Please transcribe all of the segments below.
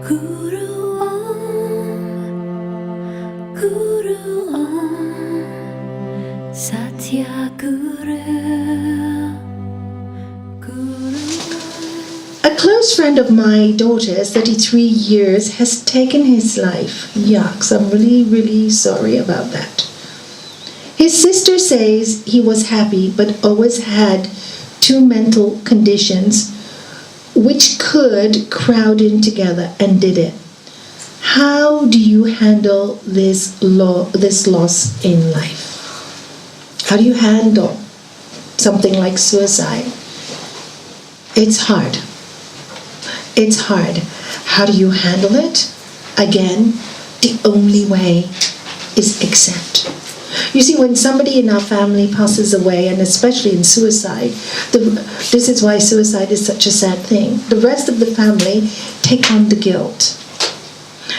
Guru Om, Guru Om, Satya Guru, Guru. A close friend of my daughter's, 33 years, has taken his life. Yucks, I'm really sorry about that. His sister says he was happy but always had two mental conditions which could crowd in together and did it. How do you handle this loss in life? How do you handle something like suicide? It's hard. It's hard. How do you handle it? Again, the only way is accept. You see, when somebody in our family passes away, and especially in suicide, this is why suicide is such a sad thing. The rest of the family take on the guilt.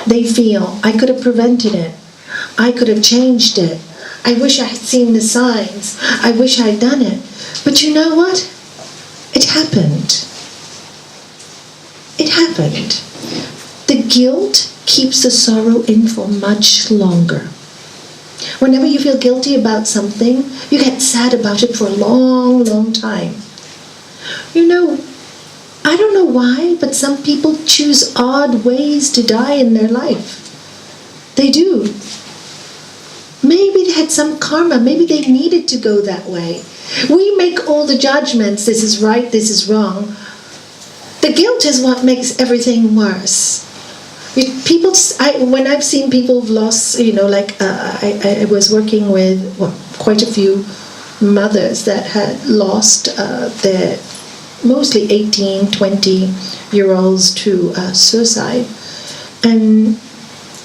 They feel, I could have prevented it. I could have changed it. I wish I had seen the signs. I wish I had done it. But you know what? It happened. It happened. The guilt keeps the sorrow in for much longer. Whenever you feel guilty about something, you get sad about it for a long time. You know, I don't know why, but some people choose odd ways to die in their life. They do. Maybe they had some karma. Maybe they needed to go that way. We make all the judgments. This is right, this is wrong. The guilt is what makes everything worse. When I've seen people who've lost, I was working with quite a few mothers that had lost their mostly 18, 20-year-olds to suicide. And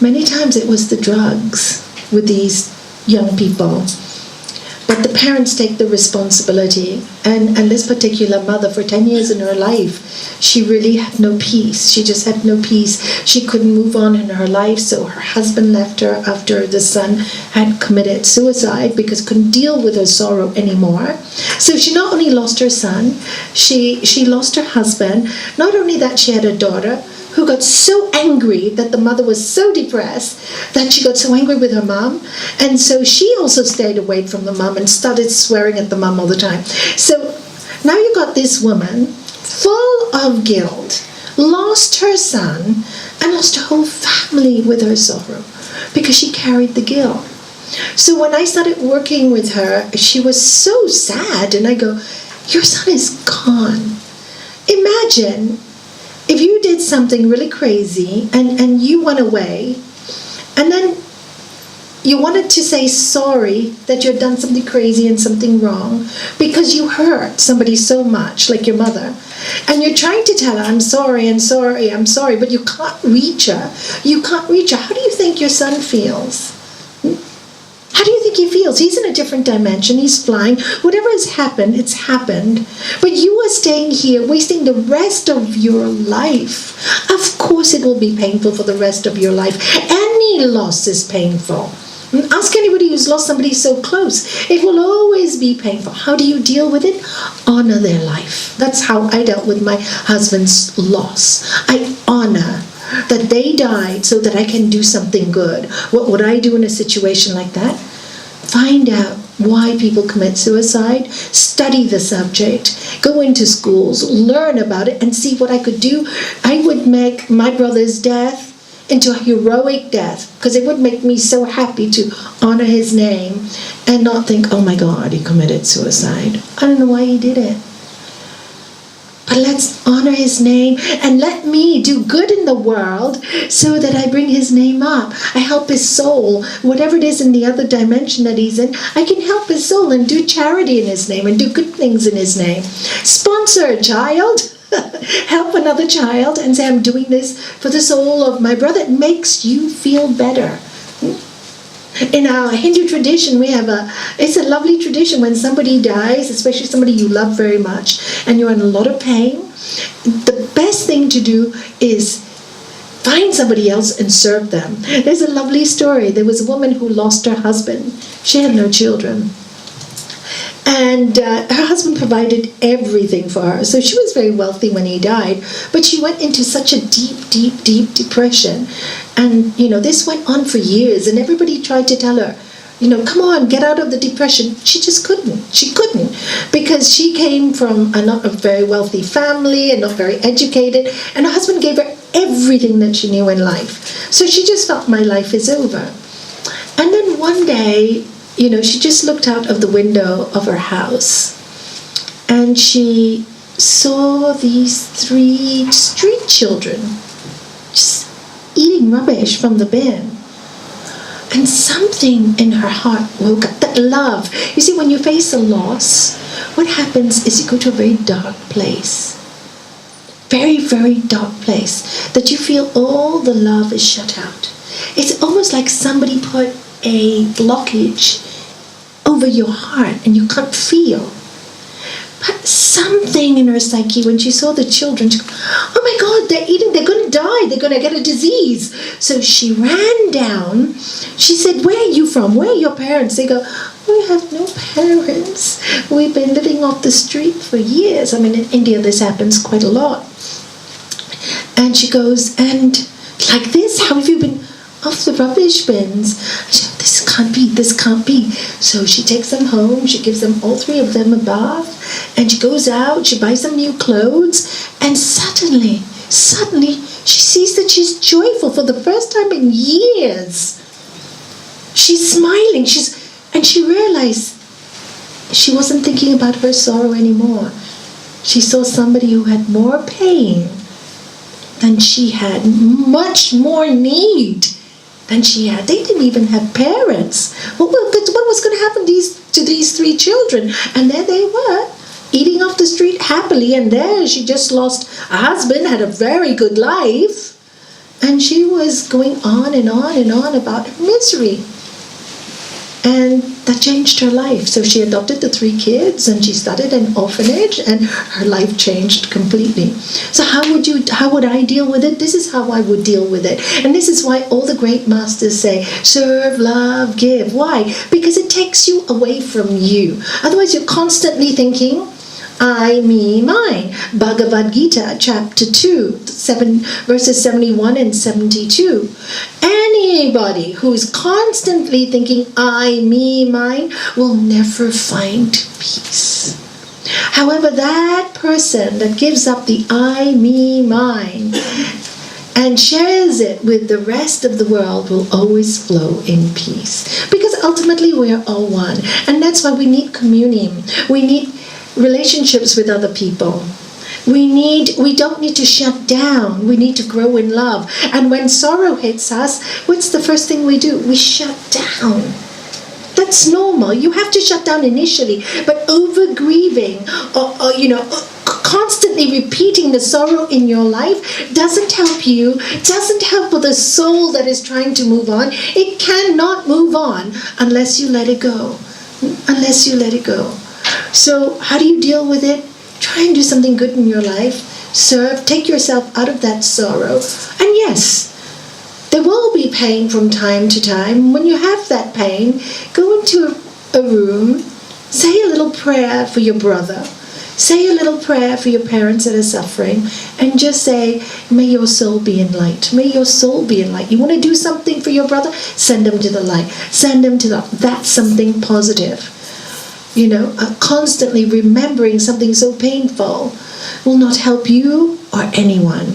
many times it was the drugs with these young people. But the parents take the responsibility. And this particular mother, for 10 years in her life, she really had no peace. She just had no peace. She couldn't move on in her life, so her husband left her after the son had committed suicide because couldn't deal with her sorrow anymore. So she not only lost her son, she lost her husband. Not only that, she had a daughter who got so angry that the mother was so depressed that she got so angry with her mom. And so she also stayed away from the mom and started swearing at the mom all the time. So now you got this woman full of guilt, lost her son, and lost her whole family with her sorrow because she carried the guilt. So when I started working with her, she was so sad. And I go, your son is gone. Imagine if you did something really crazy and you went away, and then you wanted to say sorry that you had done something crazy and something wrong because you hurt somebody so much, like your mother, and you're trying to tell her, I'm sorry, but you can't reach her. You can't reach her. How do you think your son feels? How do you think he feels? He's in a different dimension. He's flying. Whatever has happened, it's happened. But you are staying here, wasting the rest of your life. Of course it will be painful for the rest of your life. Any loss is painful. Ask anybody who's lost somebody so close. It will always be painful. How do you deal with it? Honor their life. That's how I dealt with my husband's loss. I honor that they died so that I can do something good. What would I do in a situation like that? Find out why people commit suicide, study the subject, go into schools, learn about it, and see what I could do. I would make my brother's death into a heroic death because it would make me so happy to honor his name and not think, oh my God, he committed suicide. I don't know why he did it. But let's honor his name and let me do good in the world so that I bring his name up. I help his soul, whatever it is in the other dimension that he's in, I can help his soul and do charity in his name and do good things in his name. Sponsor a child. Help another child and say, I'm doing this for the soul of my brother. It makes you feel better. In our Hindu tradition, it's a lovely tradition when somebody dies, especially somebody you love very much, and you're in a lot of pain. The best thing to do is find somebody else and serve them. There's a lovely story. There was a woman who lost her husband. She had no children. And her husband provided everything for her. So she was very wealthy when he died, but she went into such a deep depression. And, this went on for years, and everybody tried to tell her, come on, get out of the depression. She just couldn't. She couldn't, because she came from not a very wealthy family and not very educated, and her husband gave her everything that she knew in life. So she just felt, my life is over. And then one day, she just looked out of the window of her house, and she saw these 3 street children just eating rubbish from the bin. And something in her heart woke up, that love. You see, when you face a loss, what happens is you go to a very dark place. Very, very dark place, that you feel all the love is shut out. It's almost like somebody put a blockage over your heart and you can't feel. But something in her psyche, when she saw the children, she goes, oh my God, they're eating, they're going to die, they're going to get a disease. So she ran down. She said, where are you from? Where are your parents? They go, we have no parents. We've been living off the street for years. I mean, in India, this happens quite a lot. And she goes, and like this, how have you been off the rubbish bins? She goes, this can't be. So she takes them home, she gives them, all 3 of them, a bath, and she goes out, she buys them new clothes, and suddenly, she sees that she's joyful for the first time in years. She's smiling, and she realized she wasn't thinking about her sorrow anymore. She saw somebody who had more pain than she had, much more need than she had. They didn't even have parents. What was going to happen to these 3 children? And there they were, eating off the street happily, and there she just lost a husband, had a very good life, and she was going on and on and on about her misery. And that changed her life. So she adopted the 3 kids, and she started an orphanage, and her life changed completely. So how would I deal with it? This is how I would deal with it. And this is why all the great masters say, serve, love, give. Why? Because it takes you away from you. Otherwise, you're constantly thinking, I, me, mine. Bhagavad Gita, chapter 2, verses 71 and 72. Anybody who's constantly thinking, I, me, mine, will never find peace. However, that person that gives up the I, me, mine, and shares it with the rest of the world will always flow in peace. Because ultimately we are all one. And that's why we need communion. We need relationships with other people. We don't need to shut down. We need to grow in love. And when sorrow hits us, what's the first thing we do? We shut down. That's normal. You have to shut down initially, but over grieving or constantly repeating the sorrow in your life doesn't help you, doesn't help with the soul that is trying to move on. It cannot move on unless you let it go. Unless you let it go. So how do you deal with it? Try and do something good in your life. Serve, take yourself out of that sorrow. And yes, there will be pain from time to time. When you have that pain, go into a room, say a little prayer for your brother, say a little prayer for your parents that are suffering, and just say, may your soul be in light. May your soul be in light. You want to do something for your brother? Send him to the light. Send him to that's something positive. Constantly remembering something so painful will not help you or anyone.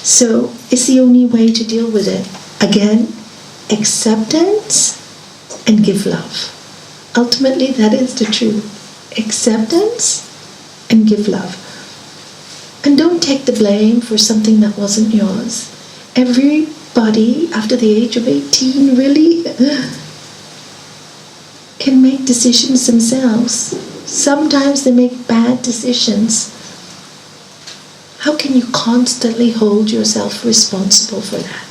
So it's the only way to deal with it. Again, acceptance and give love. Ultimately, that is the truth. Acceptance and give love. And don't take the blame for something that wasn't yours. Everybody after the age of 18 really can make decisions themselves. Sometimes they make bad decisions. How can you constantly hold yourself responsible for that?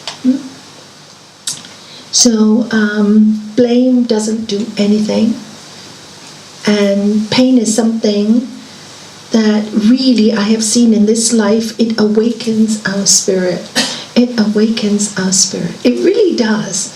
So blame doesn't do anything. And pain is something that really I have seen in this life. It awakens our spirit. It awakens our spirit. It really does.